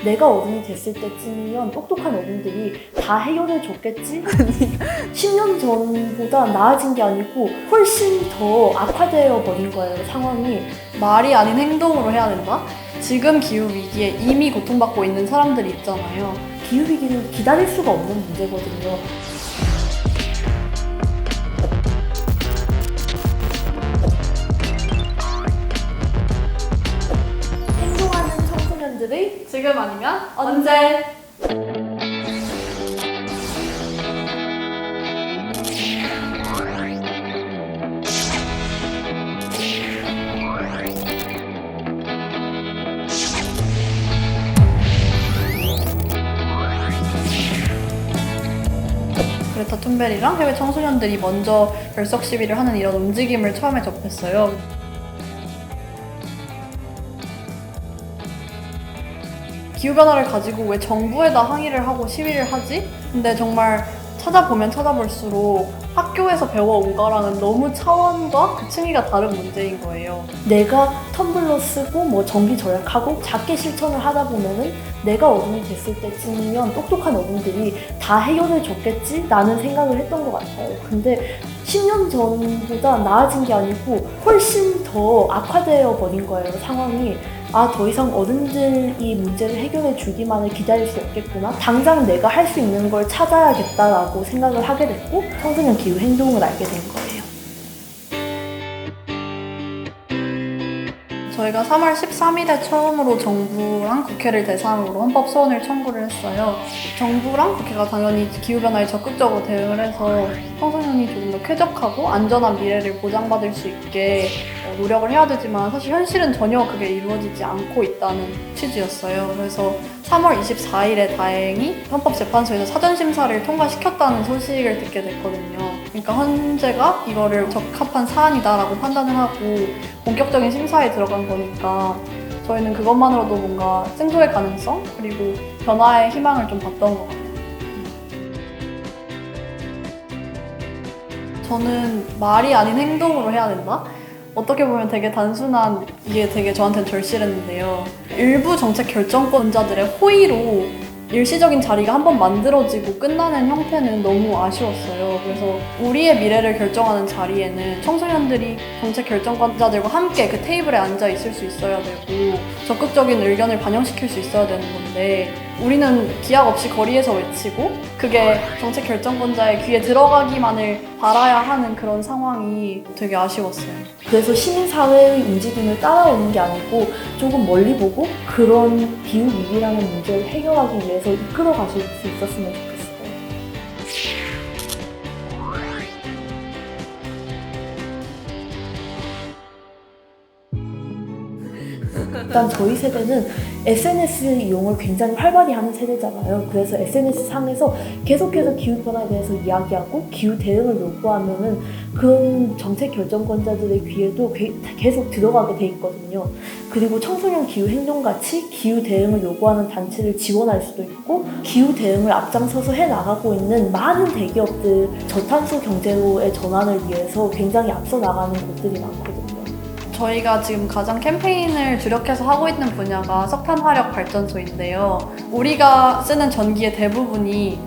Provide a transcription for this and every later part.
내가 어른이 됐을 때쯤이면 똑똑한 어른들이 다 해결해 줬겠지? 10년 전보다 나아진 게 아니고 훨씬 더 악화되어 버린 거예요, 상황이. 말이 아닌 행동으로 해야 된다? 지금 기후위기에 이미 고통받고 있는 사람들이 있잖아요. 기후위기는 기다릴 수가 없는 문제거든요. 행동하는 청소년들의 지금 아니면 언제? 그레타 툰베리랑 해외 청소년들이 먼저 결석 시위를 하는 이런 움직임을 처음에 접했어요. 기후변화를 가지고 왜 정부에다 항의를 하고 시위를 하지? 근데 정말 찾아보면 찾아볼수록 학교에서 배워온 거랑은 너무 차원과 그 층위가 다른 문제인 거예요. 내가 텀블러 쓰고 뭐 전기 절약하고 작게 실천을 하다 보면은 내가 어른이 됐을 때쯤이면 똑똑한 어른들이 다 해결해 줬겠지? 라는 생각을 했던 것 같아요. 근데 10년 전보다 나아진 게 아니고 훨씬 더 악화되어 버린 거예요, 상황이. 아, 더 이상 어른들이 문제를 해결해 주기만을 기다릴 수 없겠구나. 당장 내가 할 수 있는 걸 찾아야겠다라고 생각을 하게 됐고 청소년 기후 행동을 알게 된 거예요. 저희가 3월 13일에 처음으로 정부랑 국회를 대상으로 헌법 소원을 청구를 했어요. 정부랑 국회가 당연히 기후변화에 적극적으로 대응을 해서 청소년이 조금 더 쾌적하고 안전한 미래를 보장받을 수 있게 노력을 해야 되지만 사실 현실은 전혀 그게 이루어지지 않고 있다는 취지였어요. 그래서 3월 24일에 다행히 헌법재판소에서 사전심사를 통과시켰다는 소식을 듣게 됐거든요. 그러니까 헌재가 이거를 적합한 사안이다라고 판단을 하고 본격적인 심사에 들어간 거니까 저희는 그것만으로도 뭔가 승소의 가능성 그리고 변화의 희망을 좀 봤던 것 같아요. 저는 말이 아닌 행동으로 해야 된다? 어떻게 보면 되게 단순한 이게 되게 저한테는 절실했는데요. 일부 정책 결정권자들의 호의로 일시적인 자리가 한번 만들어지고 끝나는 형태는 너무 아쉬웠어요. 그래서 우리의 미래를 결정하는 자리에는 청소년들이 정책 결정권자들과 함께 그 테이블에 앉아 있을 수 있어야 되고 적극적인 의견을 반영시킬 수 있어야 되는 건데 우리는 기약 없이 거리에서 외치고 그게 정책 결정권자의 귀에 들어가기만을 바라야 하는 그런 상황이 되게 아쉬웠어요. 그래서 시민사회의 움직임을 따라오는 게 아니고 조금 멀리 보고 그런 기후위기라는 문제를 해결하기 위해서 이끌어 가실 수 있었으면 좋겠어요. 일단 저희 세대는 SNS 이용을 굉장히 활발히 하는 세대잖아요. 그래서 SNS 상에서 계속해서 기후변화에 대해서 이야기하고 기후 대응을 요구하면은 그런 정책 결정권자들의 귀에도 계속 들어가게 돼 있거든요. 그리고 청소년 기후 행동같이 기후 대응을 요구하는 단체를 지원할 수도 있고 기후 대응을 앞장서서 해나가고 있는 많은 대기업들 저탄소 경제로의 전환을 위해서 굉장히 앞서 나가는 곳들이 많거든요. 저희가 지금 가장 캠페인을 주력해서 하고 있는 분야가 석탄 화력 발전소인데요. 우리가 쓰는 전기의 대부분이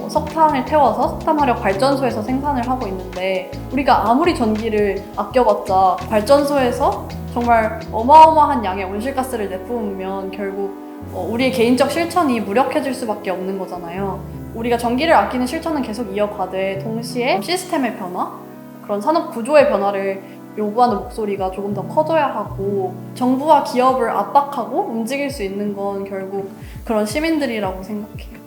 석탄을 태워서 석탄 화력 발전소에서 생산을 하고 있는데 우리가 아무리 전기를 아껴봤자 발전소에서 정말 어마어마한 양의 온실가스를 내뿜으면 결국 우리의 개인적 실천이 무력해질 수밖에 없는 거잖아요. 우리가 전기를 아끼는 실천은 계속 이어가되 동시에 시스템의 변화, 그런 산업 구조의 변화를 요구하는 목소리가 조금 더 커져야 하고 정부와 기업을 압박하고 움직일 수 있는 건 결국 그런 시민들이라고 생각해요.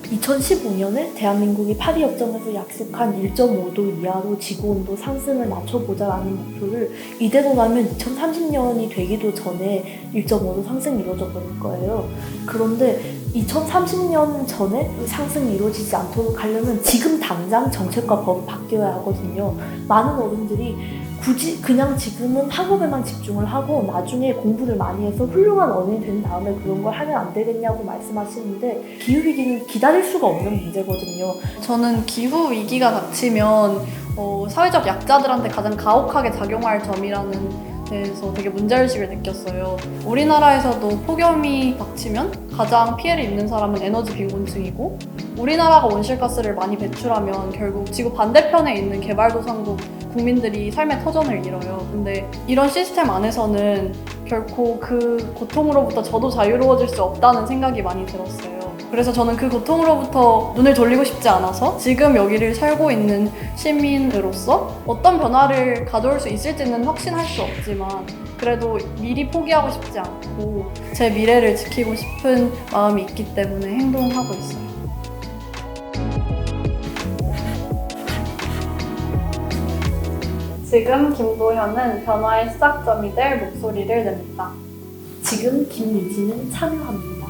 2015년에 대한민국이 파리 협정에서 약속한 1.5도 이하로 지구온도 상승을 낮춰보자라는 목표를 이대로라면 2030년이 되기도 전에 1.5도 상승이 이루어져 버릴 거예요. 그런데 2030년 전에 상승이 이루어지지 않도록 하려면 지금 당장 정책과 법이 바뀌어야 하거든요. 많은 어른들이 굳이 그냥 지금은 학업에만 집중을 하고 나중에 공부를 많이 해서 훌륭한 어른이 된 다음에 그런 걸 하면 안 되겠냐고 말씀하시는데 기후위기는 기다릴 수가 없는 문제거든요. 저는 기후위기가 닥치면 사회적 약자들한테 가장 가혹하게 작용할 점이라는 대해서 되게 문제의식을 느꼈어요. 우리나라에서도 폭염이 닥치면 가장 피해를 입는 사람은 에너지 빈곤층이고, 우리나라가 온실가스를 많이 배출하면 결국 지구 반대편에 있는 개발도상국 국민들이 삶의 터전을 잃어요. 근데 이런 시스템 안에서는 결코 그 고통으로부터 저도 자유로워질 수 없다는 생각이 많이 들었어요. 그래서 저는 그 고통으로부터 눈을 돌리고 싶지 않아서 지금 여기를 살고 있는 시민으로서 어떤 변화를 가져올 수 있을지는 확신할 수 없지만 그래도 미리 포기하고 싶지 않고 제 미래를 지키고 싶은 마음이 있기 때문에 행동하고 있어요. 지금 김도현은 변화의 시작점이 될 목소리를 냅니다. 지금 김유진은 참여합니다.